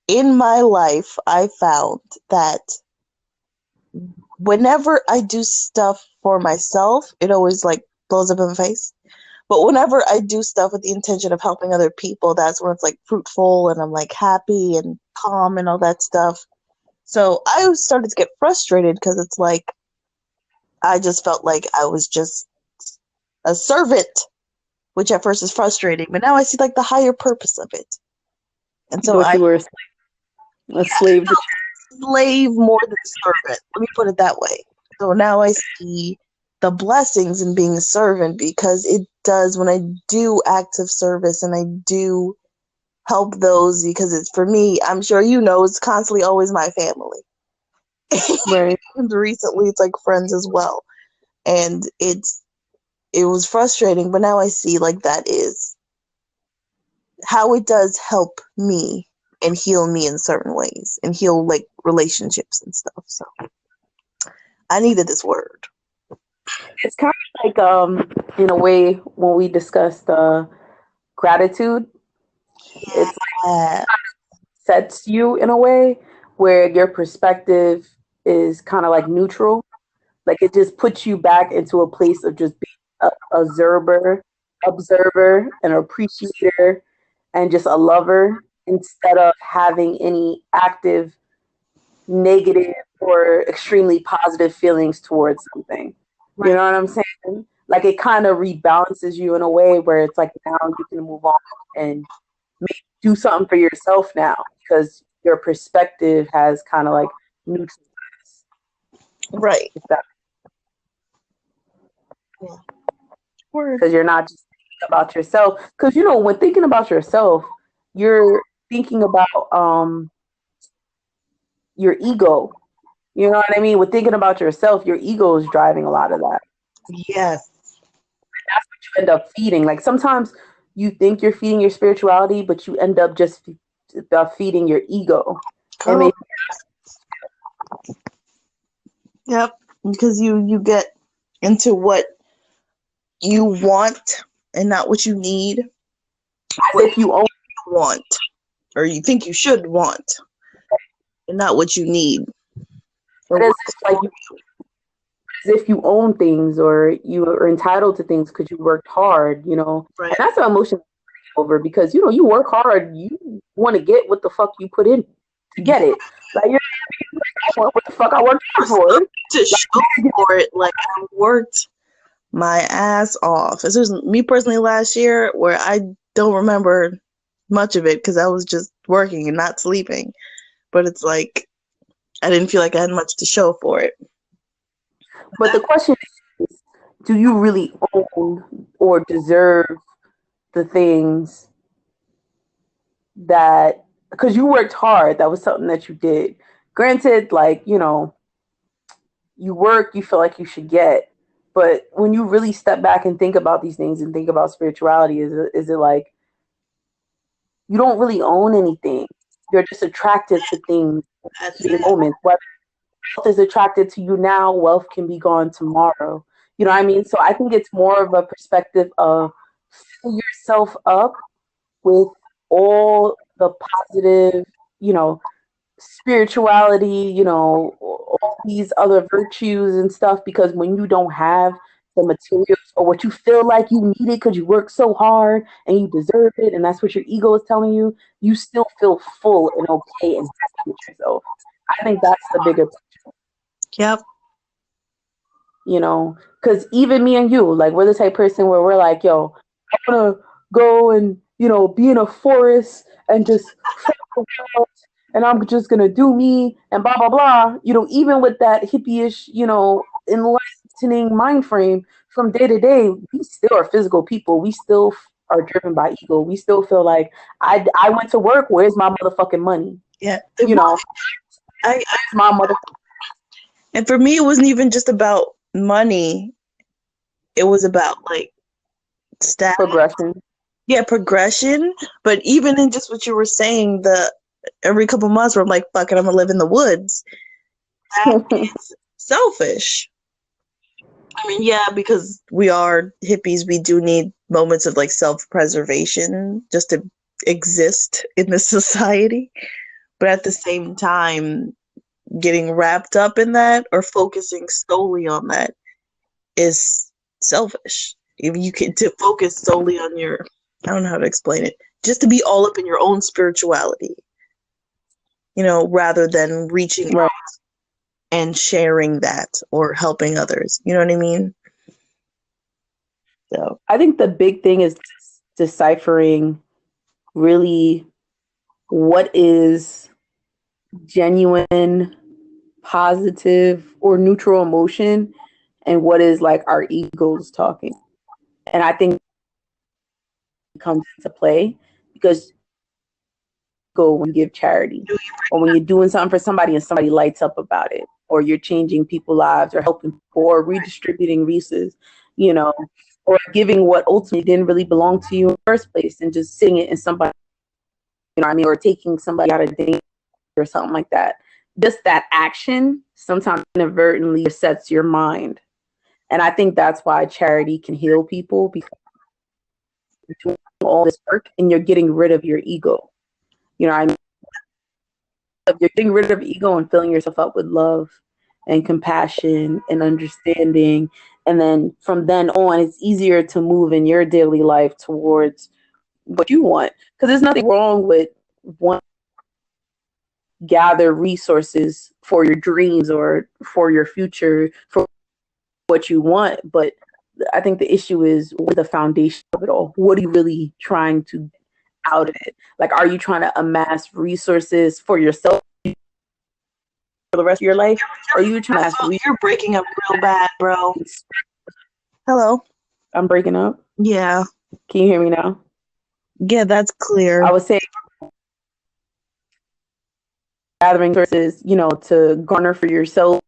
in my life I found that whenever I do stuff for myself, it always like blows up in my face. But whenever I do stuff with the intention of helping other people, that's when it's like fruitful and I'm like happy and calm and all that stuff. So I started to get frustrated because it's like, I just felt like I was just a servant, which at first is frustrating, but now I see like the higher purpose of it. And so you were a slave. Slave more than servant. Let me put it that way. So now I see the blessings in being a servant, because it does, when I do acts of service and I do help those, because it's, for me, I'm sure it's constantly always my family. Right. And recently it's like friends as well. And it was frustrating, but now I see like that is how it does help me and heal me in certain ways and heal like relationships and stuff. So I needed this word. It's kind of like in a way when we discussed gratitude. Yeah. It's like Yeah. Sets you in a way where your perspective is kind of like neutral. Like it just puts you back into a place of just being a observer, an appreciator, and just a lover instead of having any active negative or extremely positive feelings towards something. Right. You know what I'm saying? Like it kind of rebalances you in a way where it's like now you can move on and do something for yourself now because your perspective has kind of like neutralized. Right. Yeah. Because you're not just thinking about yourself. Because you know, when thinking about yourself, you're thinking about your ego. You know what I mean? With thinking about yourself, your ego is driving a lot of that. Yes. That's what you end up feeding. Like sometimes you think you're feeding your spirituality, but you end up just feeding your ego. And maybe Yep. Because you get into what you want and not what you need. as if you own Want or you think you should want and not what you need. it as if, like as if you own things or you are entitled to things because you worked hard, you know. Right. And that's an emotion over because you know you work hard, you want to get what the fuck you put in to get it. Like you're like, I want what the fuck I worked hard for. To show for it, like I worked my ass off. This was me personally last year where I don't remember much of it because I was just working and not sleeping. But it's like I didn't feel like I had much to show for it. But the question is, do you really own or deserve the things that, because you worked hard, that was something that you did. Granted, like, you know, you work, you feel like you should get. But when you really step back and think about these things and think about spirituality, is it like you don't really own anything? You're just attracted to things in the moment. Whether wealth is attracted to you now, wealth can be gone tomorrow. You know what I mean? So I think it's more of a perspective of fill yourself up with all the positive, you know, spirituality, you know, all these other virtues and stuff, because when you don't have the materials or what you feel like you need it because you work so hard and you deserve it and that's what your ego is telling you, you still feel full and okay and happy with yourself. I think that's the bigger picture. Yep. You know, because even me and you, like, we're the type of person where we're like, yo, I want to go and, you know, be in a forest and just fuck the world and I'm just going to do me and blah, blah, blah. You know, even with that hippie-ish, you know, enlightening mind frame from day to day, we still are physical people. We still are driven by ego. We still feel like I went to work. Where's my motherfucking money? Yeah. You know, I my mother. and for me, it wasn't even just about money. It was about like status. Progression. Yeah, progression. But even in just what you were saying, the every couple months where I'm like, fuck it, I'm gonna live in the woods. That is selfish. I mean, yeah, because we are hippies, we do need moments of like self-preservation just to exist in this society. But at the same time, getting wrapped up in that or focusing solely on that is selfish. If you can to focus solely on your, I don't know how to explain it, just to be all up in your own spirituality, you know, rather than reaching Right. out and sharing that or helping others. You know what I mean? So I think the big thing is deciphering really what is genuine, positive, or neutral emotion and what is like our egos talking. And I think it comes into play because go when you give charity or when you're doing something for somebody and somebody lights up about it, or you're changing people's lives or helping people or redistributing resources, you know, or giving what ultimately didn't really belong to you in the first place and just sitting it in somebody, you know what I mean, or taking somebody out of danger or something like that. Just that action sometimes inadvertently sets your mind. And I think that's why charity can heal people, because you're doing all this work and you're getting rid of your ego. You know, I mean, you're getting rid of ego and filling yourself up with love and compassion and understanding. And then from then on, it's easier to move in your daily life towards what you want. Because there's nothing wrong with wanting to gather resources for your dreams or for your future, for what you want. But I think the issue is with the foundation of it all. What are you really trying to get out of it? Like, are you trying to amass resources for yourself for the rest of your life? Or are you trying to amass resources? You're breaking up real bad, bro. Hello? I'm breaking up. Yeah. Can you hear me now? Yeah, that's clear. I was saying gathering resources, you know, to garner for yourself,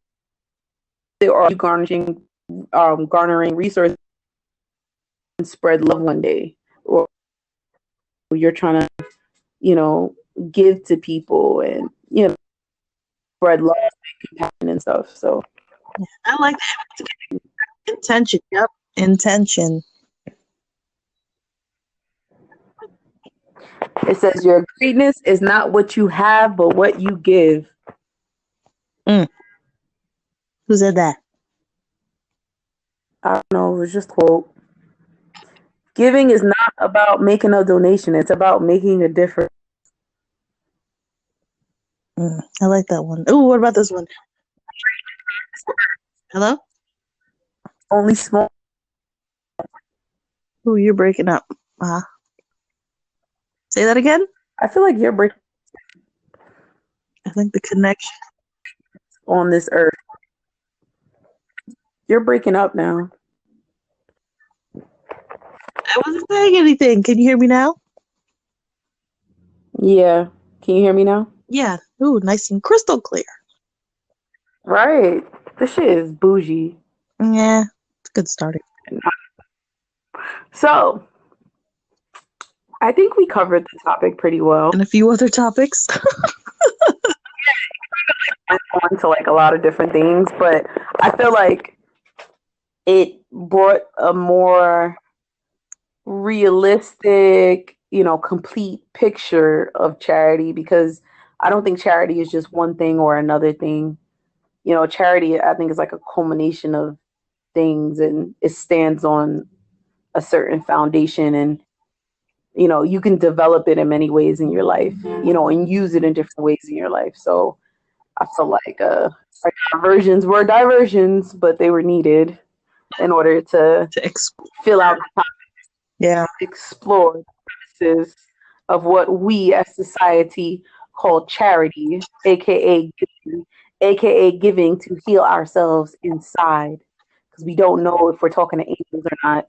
or are you garnering resources and spread love one day, or you're trying to, you know, give to people and, you know, spread love and compassion and stuff. So I like that. Intention. Yep. Intention. it says your greatness is not what you have, but what you give. Who said that? I don't know. It was just a quote. Giving is not about making a donation. It's about making a difference. I like that one. Ooh, what about this one? Hello? Only small. Ooh, you're breaking up. Say that again? I feel like you're breaking I think the connection. on this earth. You're breaking up now. I wasn't saying anything. Can you hear me now? Yeah. Can you hear me now? Yeah. Ooh, nice and crystal clear. Right. This shit is bougie. Yeah, it's a good starting. So, I think we covered the topic pretty well. And a few other topics. Went on to like a lot of different things, but I feel like it brought a more realistic, you know, complete picture of charity, because I don't think charity is just one thing or another thing. You know, charity, I think, is like a culmination of things, and it stands on a certain foundation, and you know, you can develop it in many ways in your life, you know, and use it in different ways in your life. So I feel like diversions were diversions, but they were needed in order to fill out the topic. Yeah. Explore the purposes of what we as society call charity, aka giving to heal ourselves inside, because we don't know if we're talking to angels or not.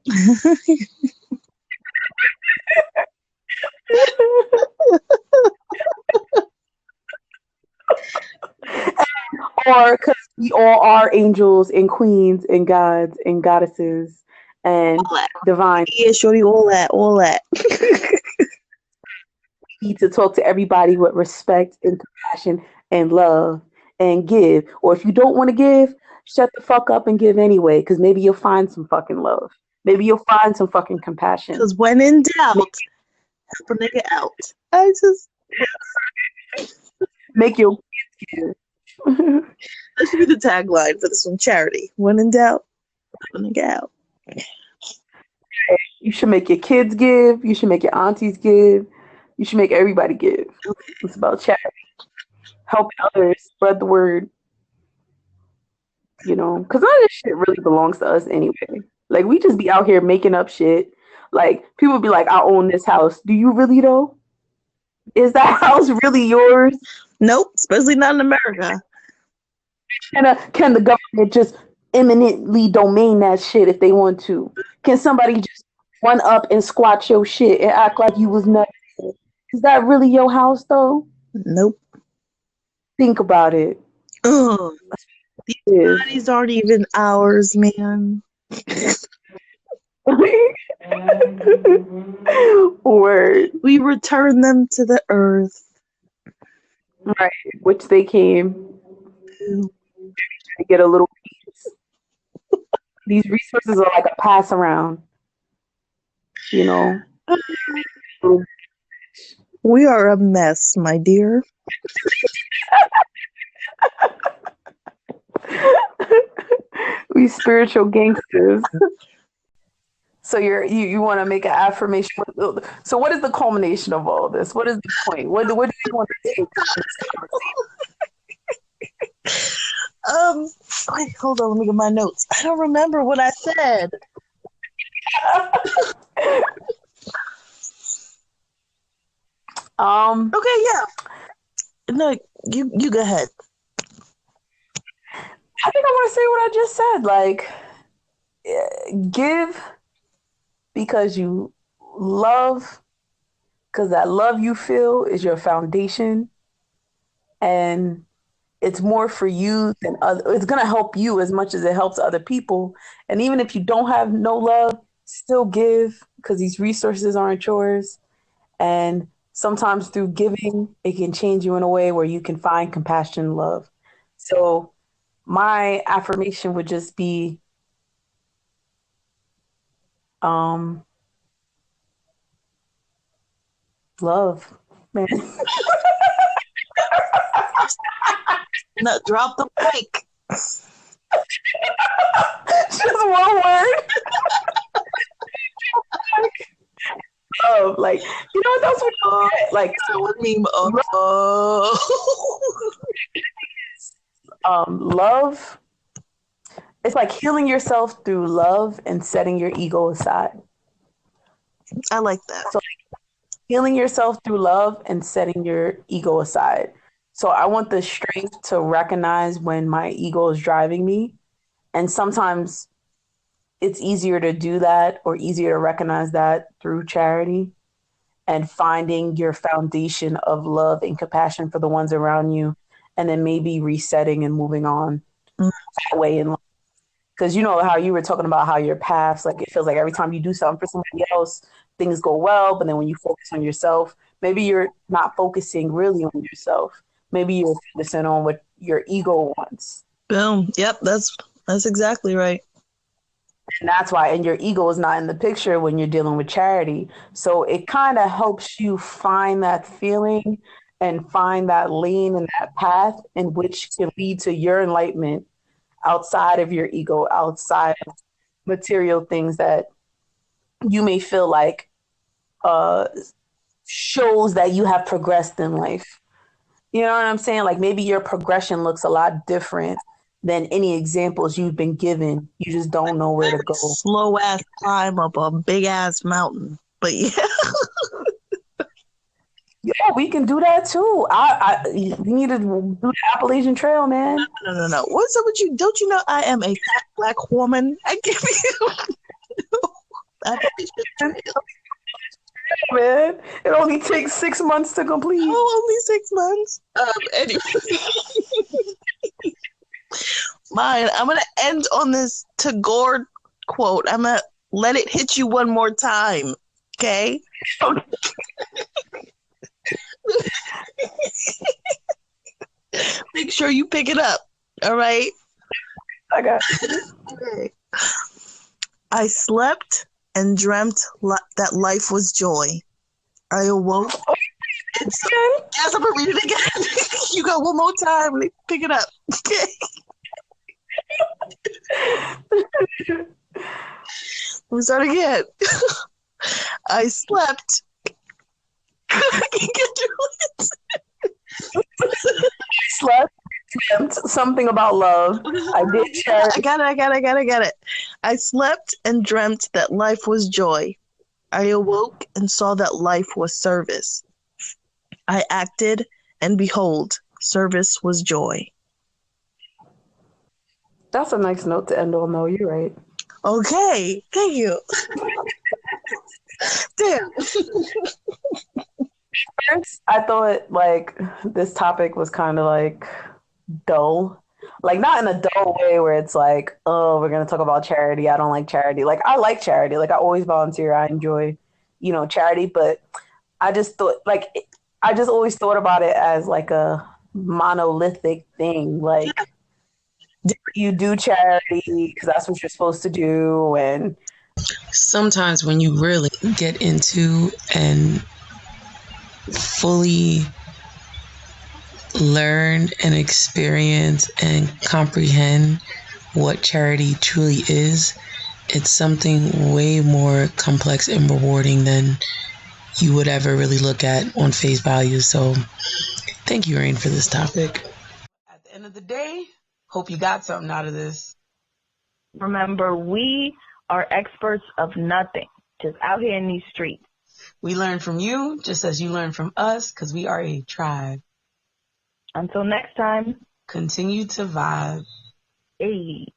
Or because we all are angels and queens and gods and goddesses and divine. Yeah, shorty, all that. We need to talk to everybody with respect and compassion and love and give. Or if you don't want to give, shut the fuck up and give anyway, because maybe you'll find some fucking love. Maybe you'll find some fucking compassion. Because when in doubt, help a nigga out. I just make your kids give. That should be the tagline for this one. Charity. When in doubt, help a nigga out. You should make your kids give. You should make your aunties give. You should make everybody give. Okay. It's about charity. Helping others, spread the word. You know, because none of this shit really belongs to us anyway. Like, we just be out here making up shit. Like, people be like, I own this house. Do you really, though? Is that house really yours? Nope, especially not in America. Can the government just eminently domain that shit if they want to? Can somebody just run up and squat your shit and act like you was nothing? Is that really your house, though? Nope. Think about it. Ugh. These bodies aren't even ours, man. Word. We return them to the earth. Right, which they came to get a little piece. These resources are like a pass around, you know. We are a mess, my dear. We spiritual gangsters. So you want to make an affirmation. So what is the culmination of all this? What is the point? What do you want to take from this conversation? Wait, hold on, let me get my notes. I don't remember what I said. Okay, yeah. No, you go ahead. I think I want to say what I just said. Like, give because you love, because that love you feel is your foundation, and it's more for you than other. It's gonna help you as much as it helps other people. And even if you don't have no love, still give because these resources aren't yours. And sometimes through giving, it can change you in a way where you can find compassion and love. So my affirmation would just be love, man. No, drop the mic. Just one word. Love, like, you know what? That's what like. So it mean love. It's like healing yourself through love and setting your ego aside. I like that. So healing yourself through love and setting your ego aside. So I want the strength to recognize when my ego is driving me. And sometimes it's easier to do that or easier to recognize that through charity and finding your foundation of love and compassion for the ones around you. And then maybe resetting and moving on that way in life. Because you know how you were talking about how your paths, like it feels like every time you do something for somebody else, things go well. But then when you focus on yourself, maybe you're not focusing really on yourself. Maybe you're focusing on what your ego wants. Boom. Yep, that's exactly right. And that's why, and your ego is not in the picture when you're dealing with charity. So it kind of helps you find that feeling and find that lane and that path in which can lead to your enlightenment outside of your ego, outside of material things that you may feel like shows that you have progressed in life. You know what I'm saying? Like maybe your progression looks a lot different than any examples you've been given. You just don't know where to go. Slow ass climb up a big ass mountain. But yeah. Yeah, we can do that too. We need to do the Appalachian Trail, man. No. What's up with you? Don't you know I am a fat black woman? I give you Appalachian Trail. Man, it only takes 6 months to complete. Oh, only 6 months. Anyway. Mine. I'm gonna end on this Tagore quote. I'm gonna let it hit you one more time. Okay? Make sure you pick it up. All right? I got it. Okay. I slept and dreamt that life was joy. I awoke. Yes, I'm gonna read it again. You got one more time. Pick it up. Okay. We'll start again. I slept. I can get through it. Slept, dreamt something about love. I did charity. I got it. I slept and dreamt that life was joy. I awoke and saw that life was service. I acted, and behold, service was joy. That's a nice note to end on, though. You're right. Okay, thank you. Damn. First, I thought like this topic was kind of like dull. Like not in a dull way where it's like, oh, we're gonna talk about charity. I don't like charity. Like I like charity. Like I always volunteer. I enjoy, charity. But I just thought like I just always thought about it as like a monolithic thing. Like you do charity because that's what you're supposed to do. And sometimes when you really get into and fully learn and experience and comprehend what charity truly is, it's something way more complex and rewarding than you would ever really look at on face value. So thank you, Rain, for this topic. At the end of the day, hope you got something out of this. Remember, we are experts of nothing, just out here in these streets. We learn from you just as you learn from us, because we are a tribe. Until next time, Continue to vibe. hey.